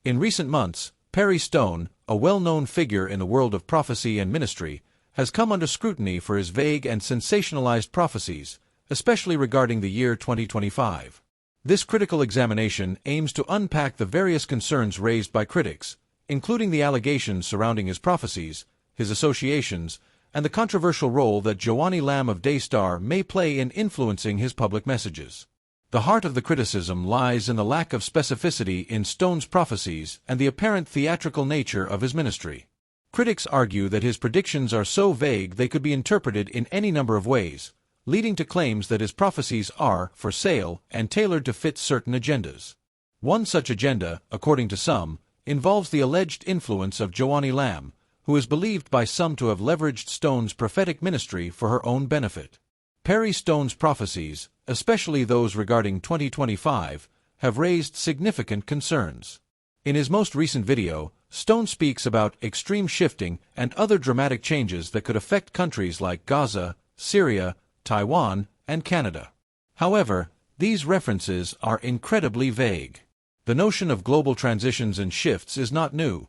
In recent months, Perry Stone, a well-known figure in the world of prophecy and ministry, has come under scrutiny for his vague and sensationalized prophecies, especially regarding the year 2025. This critical examination aims to unpack the various concerns raised by critics, including the allegations surrounding his prophecies, his associations, and the controversial role that Joni Lamb of Daystar may play in influencing his public messages. The heart of the criticism lies in the lack of specificity in Stone's prophecies and the apparent theatrical nature of his ministry. Critics argue that his predictions are so vague they could be interpreted in any number of ways, leading to claims that his prophecies are for sale and tailored to fit certain agendas. One such agenda, according to some, involves the alleged influence of Joni Lamb, who is believed by some to have leveraged Stone's prophetic ministry for her own benefit. Perry Stone's prophecies, especially those regarding 2025, have raised significant concerns. In his most recent video, Stone speaks about extreme shifting and other dramatic changes that could affect countries like Gaza, Syria, Taiwan, and Canada. However, these references are incredibly vague. The notion of global transitions and shifts is not new.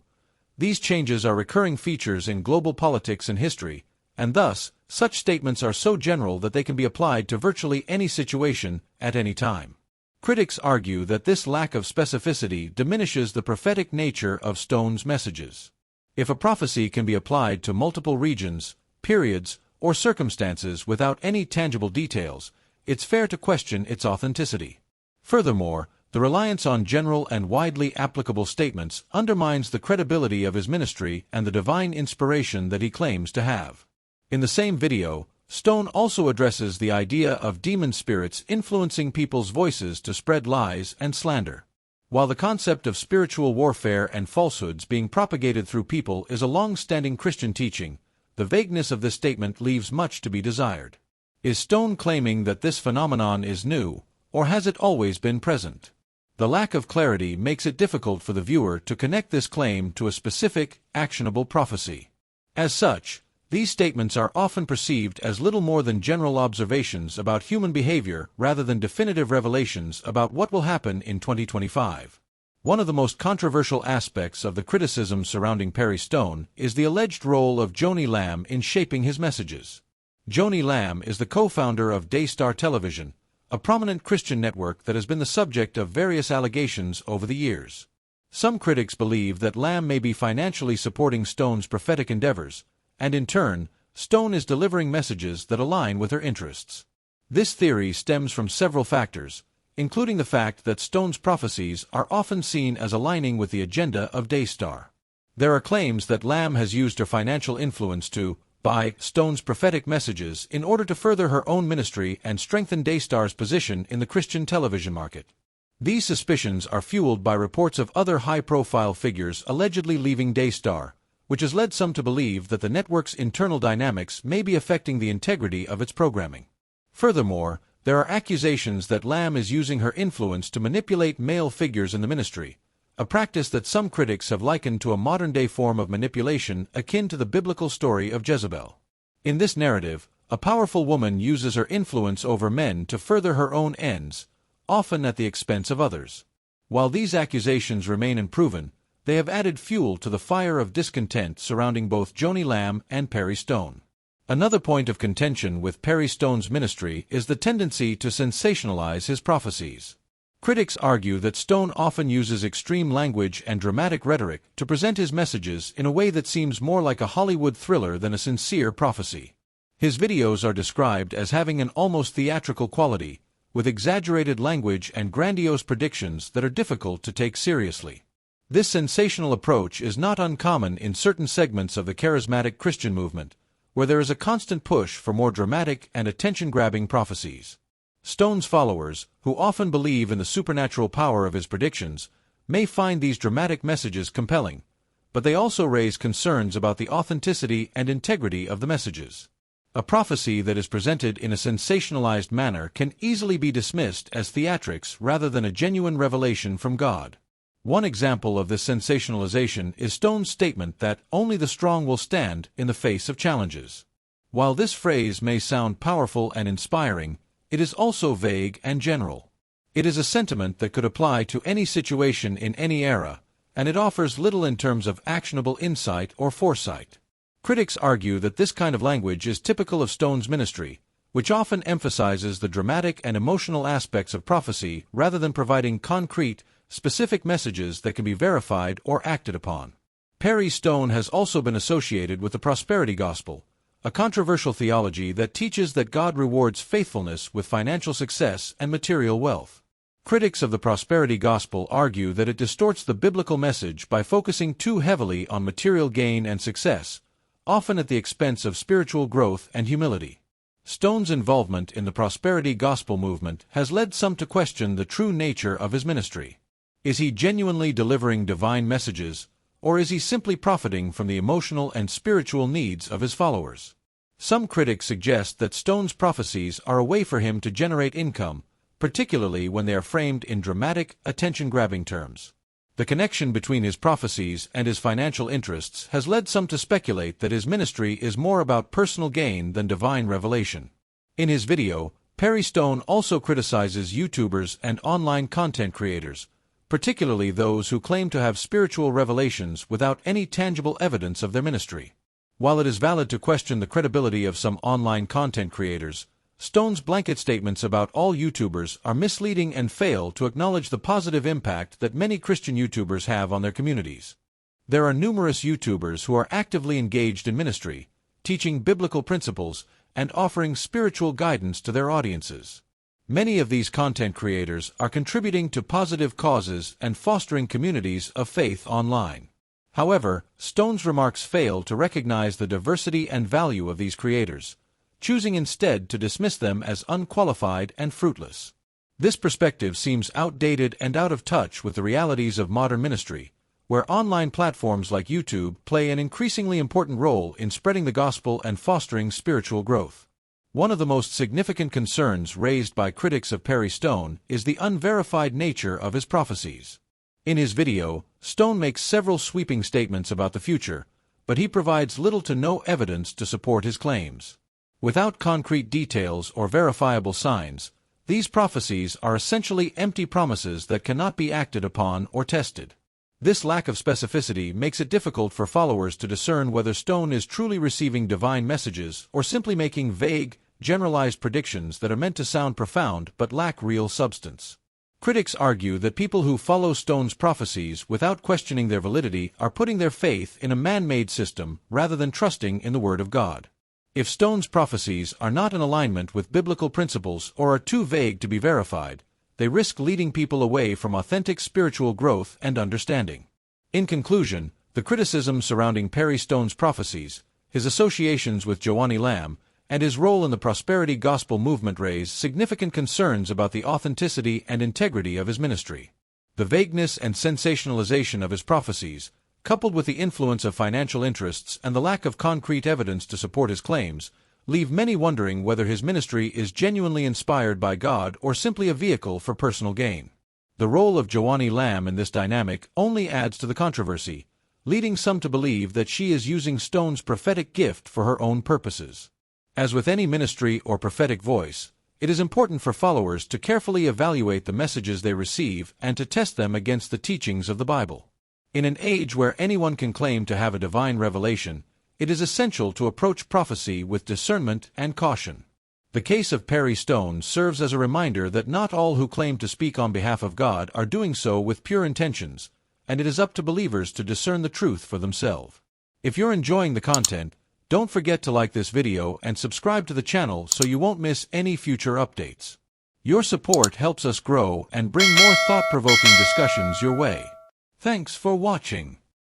These changes are recurring features in global politics and history, and thus, such statements are so general that they can be applied to virtually any situation at any time. Critics argue that this lack of specificity diminishes the prophetic nature of Stone's messages. If a prophecy can be applied to multiple regions, periods, or circumstances without any tangible details, it's fair to question its authenticity. Furthermore, the reliance on general and widely applicable statements undermines the credibility of his ministry and the divine inspiration that he claims to have. In the same video, Stone also addresses the idea of demon spirits influencing people's voices to spread lies and slander. While the concept of spiritual warfare and falsehoods being propagated through people is a long-standing Christian teaching, the vagueness of this statement leaves much to be desired. Is Stone claiming that this phenomenon is new, or has it always been present? The lack of clarity makes it difficult for the viewer to connect this claim to a specific, actionable prophecy. As such, these statements are often perceived as little more than general observations about human behavior rather than definitive revelations about what will happen in 2025. One of the most controversial aspects of the criticism surrounding Perry Stone is the alleged role of Joni Lamb in shaping his messages. Joni Lamb is the co-founder of Daystar Television, a prominent Christian network that has been the subject of various allegations over the years. Some critics believe that Lamb may be financially supporting Stone's prophetic endeavors, and in turn, Stone is delivering messages that align with her interests. This theory stems from several factors, including the fact that Stone's prophecies are often seen as aligning with the agenda of Daystar. There are claims that Lamb has used her financial influence to buy Stone's prophetic messages in order to further her own ministry and strengthen Daystar's position in the Christian television market. These suspicions are fueled by reports of other high-profile figures allegedly leaving Daystar, which has led some to believe that the network's internal dynamics may be affecting the integrity of its programming. Furthermore, there are accusations that Lamb is using her influence to manipulate male figures in the ministry, a practice that some critics have likened to a modern-day form of manipulation akin to the biblical story of Jezebel. In this narrative, a powerful woman uses her influence over men to further her own ends, often at the expense of others. While these accusations remain unproven, they have added fuel to the fire of discontent surrounding both Joni Lamb and Perry Stone. Another point of contention with Perry Stone's ministry is the tendency to sensationalize his prophecies. Critics argue that Stone often uses extreme language and dramatic rhetoric to present his messages in a way that seems more like a Hollywood thriller than a sincere prophecy. His videos are described as having an almost theatrical quality, with exaggerated language and grandiose predictions that are difficult to take seriously. This sensational approach is not uncommon in certain segments of the charismatic Christian movement, where there is a constant push for more dramatic and attention-grabbing prophecies. Stone's followers, who often believe in the supernatural power of his predictions, may find these dramatic messages compelling, but they also raise concerns about the authenticity and integrity of the messages. A prophecy that is presented in a sensationalized manner can easily be dismissed as theatrics rather than a genuine revelation from God. One example of this sensationalization is Stone's statement that only the strong will stand in the face of challenges. While this phrase may sound powerful and inspiring, it is also vague and general. It is a sentiment that could apply to any situation in any era, and it offers little in terms of actionable insight or foresight. Critics argue that this kind of language is typical of Stone's ministry, which often emphasizes the dramatic and emotional aspects of prophecy rather than providing concrete, specific messages that can be verified or acted upon. Perry Stone has also been associated with the prosperity gospel, a controversial theology that teaches that God rewards faithfulness with financial success and material wealth. Critics of the prosperity gospel argue that it distorts the biblical message by focusing too heavily on material gain and success, often at the expense of spiritual growth and humility. Stone's involvement in the prosperity gospel movement has led some to question the true nature of his ministry. Is he genuinely delivering divine messages, or is he simply profiting from the emotional and spiritual needs of his followers? Some critics suggest that Stone's prophecies are a way for him to generate income, particularly when they are framed in dramatic, attention-grabbing terms. The connection between his prophecies and his financial interests has led some to speculate that his ministry is more about personal gain than divine revelation. In his video, Perry Stone also criticizes YouTubers and online content creators, particularly those who claim to have spiritual revelations without any tangible evidence of their ministry. While it is valid to question the credibility of some online content creators, Stone's blanket statements about all YouTubers are misleading and fail to acknowledge the positive impact that many Christian YouTubers have on their communities. There are numerous YouTubers who are actively engaged in ministry, teaching biblical principles, and offering spiritual guidance to their audiences. Many of these content creators are contributing to positive causes and fostering communities of faith online. However, Stone's remarks fail to recognize the diversity and value of these creators, choosing instead to dismiss them as unqualified and fruitless. This perspective seems outdated and out of touch with the realities of modern ministry, where online platforms like YouTube play an increasingly important role in spreading the gospel and fostering spiritual growth. One of the most significant concerns raised by critics of Perry Stone is the unverified nature of his prophecies. In his video, Stone makes several sweeping statements about the future, but he provides little to no evidence to support his claims. Without concrete details or verifiable signs, these prophecies are essentially empty promises that cannot be acted upon or tested. This lack of specificity makes it difficult for followers to discern whether Stone is truly receiving divine messages or simply making vague, generalized predictions that are meant to sound profound but lack real substance. Critics argue that people who follow Stone's prophecies without questioning their validity are putting their faith in a man-made system rather than trusting in the Word of God. If Stone's prophecies are not in alignment with biblical principles or are too vague to be verified, they risk leading people away from authentic spiritual growth and understanding. In conclusion, the criticism surrounding Perry Stone's prophecies, his associations with Joni Lamb, and his role in the prosperity gospel movement raise significant concerns about the authenticity and integrity of his ministry. The vagueness and sensationalization of his prophecies, coupled with the influence of financial interests and the lack of concrete evidence to support his claims, leave many wondering whether his ministry is genuinely inspired by God or simply a vehicle for personal gain. The role of Joni Lamb in this dynamic only adds to the controversy, leading some to believe that she is using Stone's prophetic gift for her own purposes. As with any ministry or prophetic voice, it is important for followers to carefully evaluate the messages they receive and to test them against the teachings of the Bible. In an age where anyone can claim to have a divine revelation, it is essential to approach prophecy with discernment and caution. The case of Perry Stone serves as a reminder that not all who claim to speak on behalf of God are doing so with pure intentions, and it is up to believers to discern the truth for themselves. If you're enjoying the content, don't forget to like this video and subscribe to the channel so you won't miss any future updates. Your support helps us grow and bring more thought-provoking discussions your way. Thanks for watching.